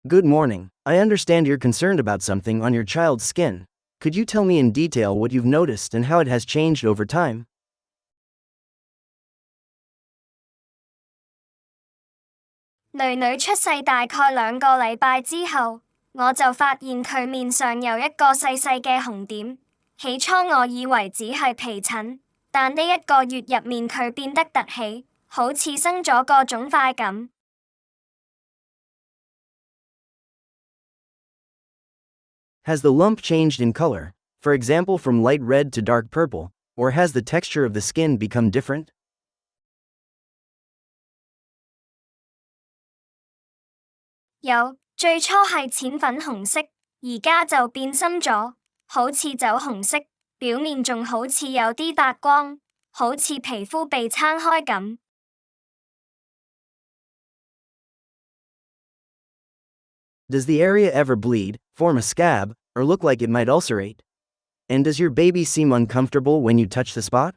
Good morning. I understand you're concerned about something on your child's skin. Could you tell me in detail what you've noticed and how it has changed over time? 囡囡出世大概2個禮拜之後，我就發現佢面上有一個細細嘅紅點。起初我以為只係皮疹，但呢一個月入面佢變得突起，好似生咗個腫塊咁。Has the lump changed in color, for example from light red to dark purple, or has the texture of the skin become different? 有，最初係淺粉紅色，而家就變深咗，好似酒紅色，表面仲好似有啲發光，好似皮膚被撐開咁。Does the area ever bleed, form a scab, or look like it might ulcerate? And does your baby seem uncomfortable when you touch the spot?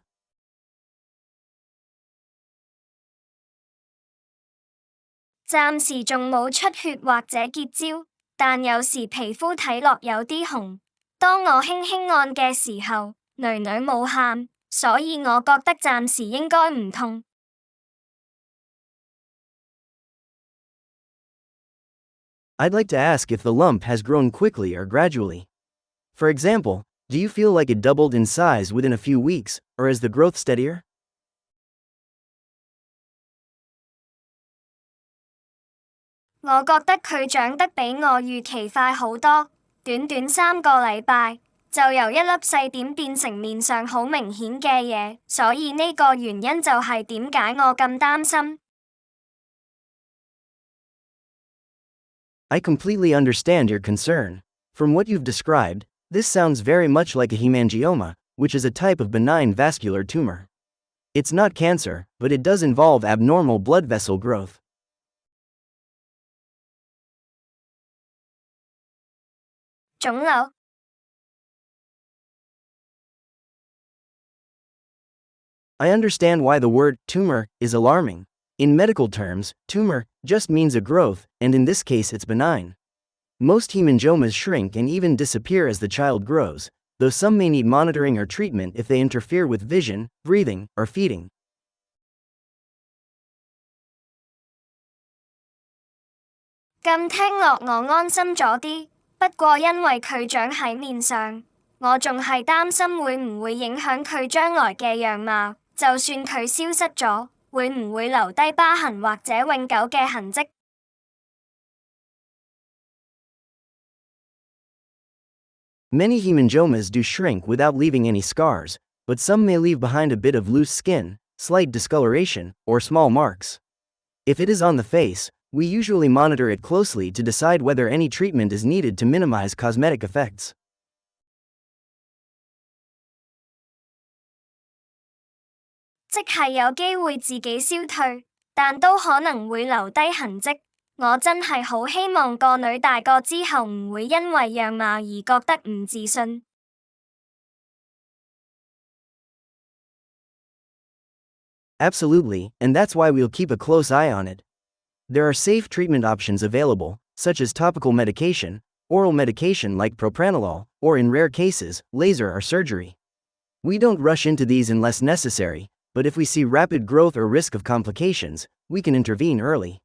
暫時仲冇出血或者結焦，但有時皮膚睇落有啲紅。當我輕輕按嘅時候，囡囡冇喊，所以我覺得暫時應該唔痛。I'd like to ask if the lump has grown quickly or gradually. For example, do you feel like it doubled in size within a few weeks, or is the growth steadier? 我覺得佢長得比我預期快好多，短短3個禮拜，就由一粒細點變成面上好明顯嘅嘢，所以呢個原因就係點解我咁擔心。I completely understand your concern. From what you've described, this sounds very much like a hemangioma, which is a type of benign vascular tumor. It's not cancer, but it does involve abnormal blood vessel growth. 腫瘤 I understand why the word tumor is alarming. In medical terms, tumor just means a growth, and in this case it's benign. Most hemangiomas shrink and even disappear as the child grows, though some may need monitoring or treatment if they interfere with vision, breathing, or feeding. 咁聽落我安心咗啲，不過因為佢長喺面上，我仲係擔心會唔會影響佢將來嘅樣貌，就算佢消失咗，會唔會留低疤痕或者永久嘅痕跡？ Many hemangiomas do shrink without leaving any scars, but some may leave behind a bit of loose skin, slight discoloration, or small marks. If it is on the face, we usually monitor it closely to decide whether any treatment is needed to minimize cosmetic effects. 即係有機會自己消退，但都可能會留低痕跡。我真係好希望個女大個之後唔會因為樣貌而覺得唔自信。Absolutely, and that's why we'll keep a close eye on it. There are safe treatment options available, such as topical medication, oral medication like propranolol, or in rare cases, laser or surgery. We don't rush into these unless necessary, but if we see rapid growth or risk of complications, we can intervene early.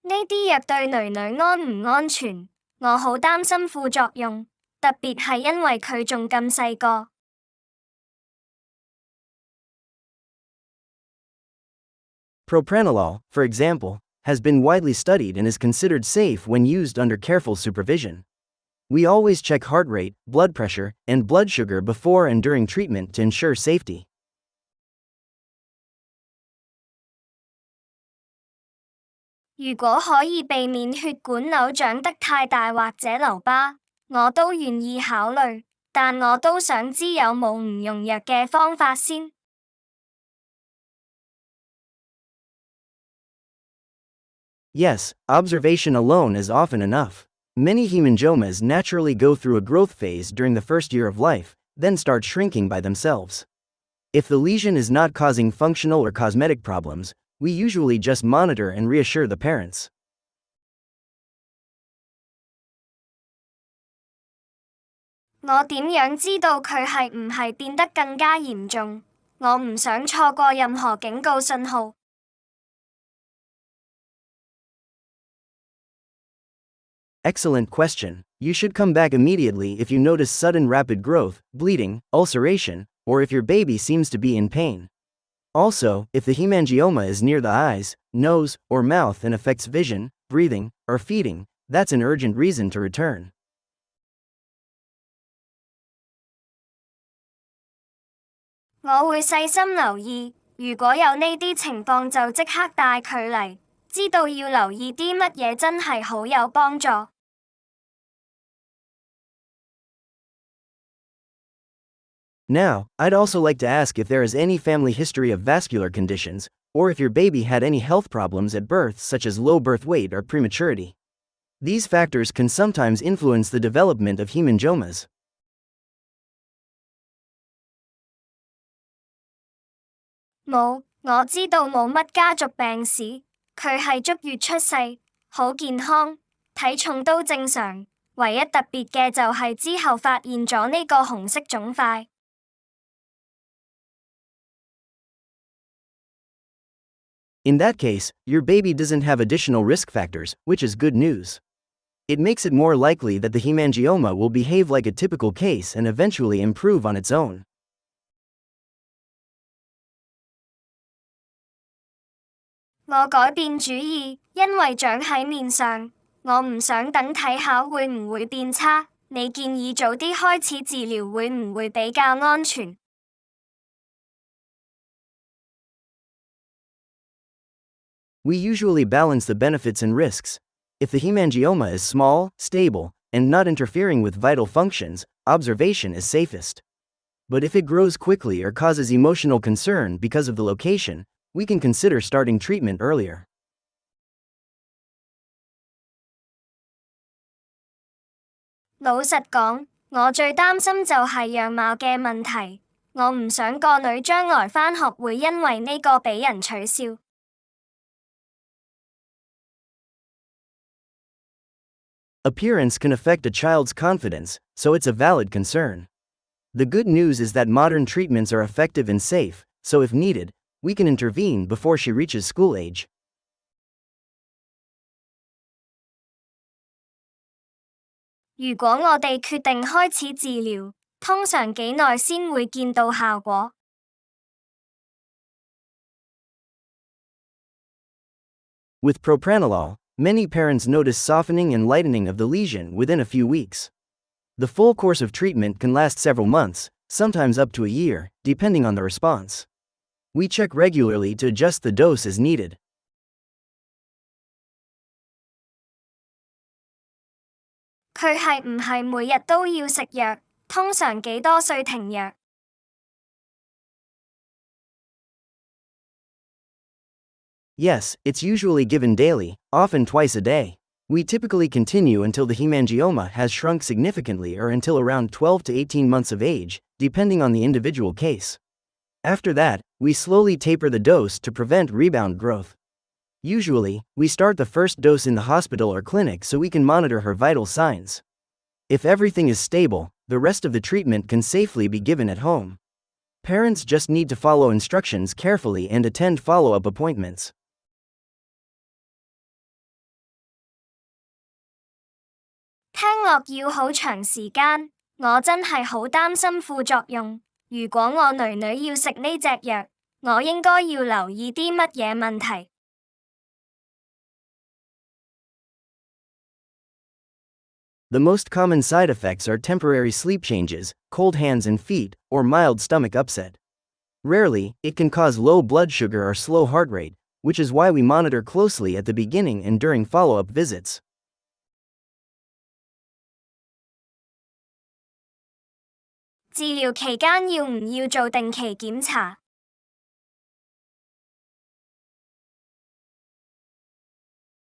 呢啲藥對囡囡安唔安全？我好擔心副作用，特別係因為佢仲咁細個。Propranolol, for example, has been widely studied and is considered safe when used under careful supervision. We always check heart rate, blood pressure, and blood sugar before and during treatment to ensure safety. 如果可以避免血管瘤長得太大或者留疤，我都願意考慮，但我都想知有冇唔用藥嘅方法先。Yes, observation alone is often enough. Many hemangiomas naturally go through a growth phase during the first year of life, then start shrinking by themselves. If the lesion is not causing functional or cosmetic problems, We usually just monitor and reassure the parents. 我點樣知道佢係唔係變得更加嚴重？我唔想錯過任何警告信號。Excellent question. You should come back immediately if you notice sudden rapid growth, bleeding, ulceration, or if your baby seems to be in pain. Also, if the hemangioma is near the eyes, nose, or mouth and affects vision, breathing, or feeding, that's an urgent reason to return. 我會細心留意，如果有呢啲情況就即刻帶佢嚟，知道要留意啲乜嘢真係好有幫助。Now, I'd also like to ask if there is any family history of vascular conditions, or if your baby had any health problems at birth such as low birth weight or prematurity. These factors can sometimes influence the development of hemangiomas. 冇，我知道冇乜家族病史，佢係足月出世，好健康，體重都正常，唯一特別嘅就係之後發現咗呢個紅色腫塊。In that case, your baby doesn't have additional risk factors, which is good news. It makes it more likely that the hemangioma will behave like a typical case and eventually improve on its own. 我改變主意，因為長喺面上，我唔想等睇下會唔會變差。你建議早啲開始治療會唔會比較安全？ We usually balance the benefits and risks. If the hemangioma is small, stable, and not interfering with vital functions, observation is safest. But if it grows quickly or causes emotional concern because of the location, we can consider starting treatment earlier. 老實講，我最擔心就係樣貌嘅問題，我唔想個女將來返學會因為呢個俾人取笑。Appearance can affect a child's confidence, so it's a valid concern. The good news is that modern treatments are effective and safe, so if needed, we can intervene before she reaches school age. 如果我哋決定開始治療，通常幾耐先會見到效果？ With propranolol, many parents notice softening and lightening of the lesion within a few weeks. The full course of treatment can last several months, sometimes up to a year, depending on the response. We check regularly to adjust the dose as needed. 佢係唔係每日都要食藥？通常幾多歲停藥？ Yes, it's usually given daily, often twice a day. We typically continue until the hemangioma has shrunk significantly or until around 12 to 18 months of age, depending on the individual case. After that, we slowly taper the dose to prevent rebound growth. Usually, we start the first dose in the hospital or clinic so we can monitor her vital signs. If everything is stable, the rest of the treatment can safely be given at home. Parents just need to follow instructions carefully and attend follow-up appointments. 聽落要好長時間，我真係好擔心副作用。如果我囡囡要食呢隻藥，我應該要留意啲乜嘢問題？ The most common side effects are temporary sleep changes, cold hands and feet, or mild stomach upset. Rarely, it can cause low blood sugar or slow heart rate, which is why we monitor closely at the beginning and during follow-up visits. 治療期間要唔要做定期檢查？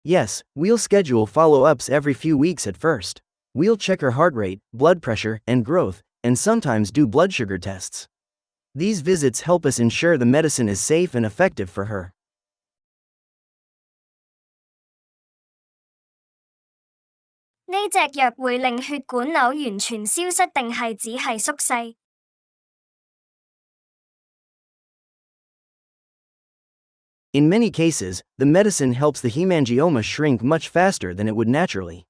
Yes, we'll schedule follow-ups every few weeks at first. We'll check her heart rate, blood pressure, and growth, and sometimes do blood sugar tests. These visits help us ensure the medicine is safe and effective for her. 呢隻藥會令血管瘤完全消失定係只係縮細？In many cases, the medicine helps the hemangioma shrink much faster than it would naturally.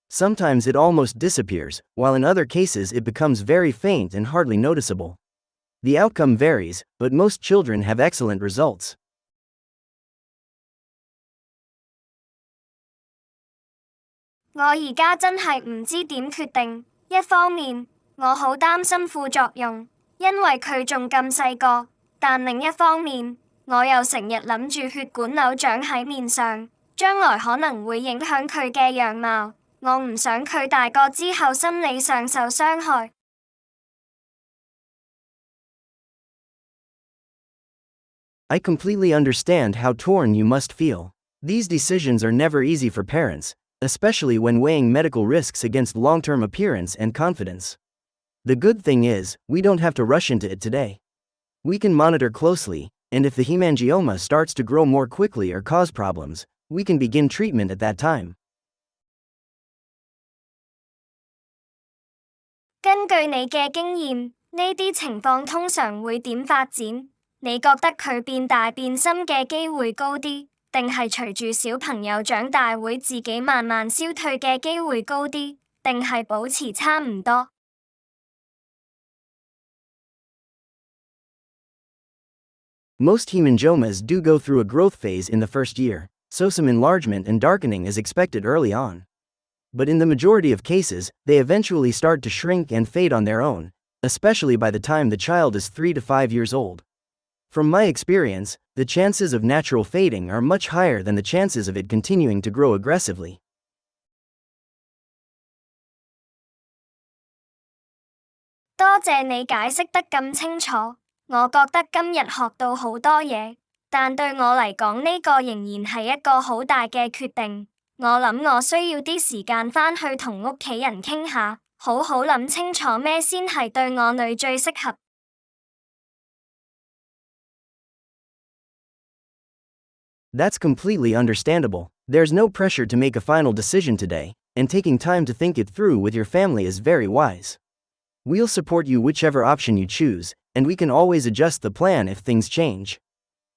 Sometimes it almost disappears, while in other cases it becomes very faint and hardly noticeable. The outcome varies, but most children have excellent results. 我而家真係唔知點決定，一方面，我好擔心副作用，因為佢仲咁細個，但另一方面，我又成日諗住血管瘤長喺面上，將來可能會影響佢嘅樣貌，我唔想佢大個之後心理上受傷害。I completely understand how torn you must feel. These decisions are never easy for parents, especially when weighing medical risks against long-term appearance and confidence. The good thing is, we don't have to rush into it today. We can monitor closely, and if the hemangioma starts to grow more quickly or cause problems, we can begin treatment at that time. 根據你嘅經驗，呢啲情況通常會點發展？你覺得佢變大變深嘅機會高啲，定係隨住小朋友長大會自己慢慢消退嘅機會高啲，定係保持差唔多？ Most hemangiomas do go through a growth phase in the first year, so some enlargement and darkening is expected early on. But in the majority of cases, they eventually start to shrink and fade on their own, especially by the time the child is 3 to 5 years old. From my experience, the chances of natural fading are much higher than the chances of it continuing to grow aggressively. 多謝你解釋得咁清楚，我覺得今日學到好多嘢，但對我嚟講呢個仍然係一個好大嘅決定。我諗我需要啲時間返去同屋企人傾下，好好諗清楚咩先係對我女最適合。That's completely understandable. There's no pressure to make a final decision today, and taking time to think it through with your family is very wise. We'll support you whichever option you choose, and we can always adjust the plan if things change.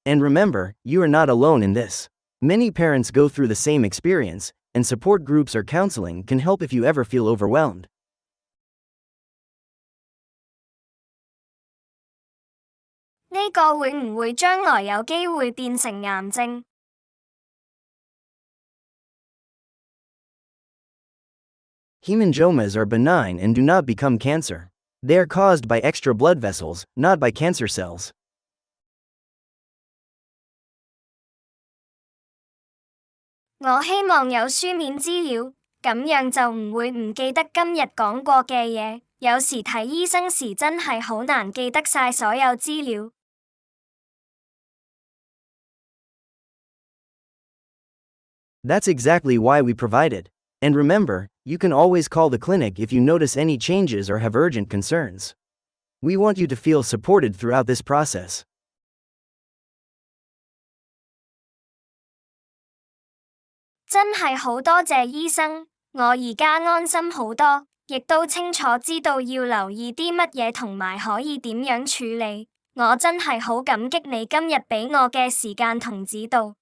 And remember, you are not alone in this. Many parents go through the same experience, and support groups or counseling can help if you ever feel overwhelmed. 呢個會唔會將來有機會變成癌症？ Hemangiomas are benign and do not become cancer. They are caused by extra blood vessels, not by cancer cells. 我希望有書面資料，咁樣就唔會唔記得今日講過嘅嘢。有時睇醫生時真係好難記得晒所有資料。That's exactly why we provide it. And remember, you can always call the clinic if you notice any changes or have urgent concerns. We want you to feel supported throughout this process. 真係好多謝醫生，我而家安心好多，亦都清楚知道要留意啲乜嘢同埋可以點樣處理。我真係好感激你今日俾我嘅時間同指導。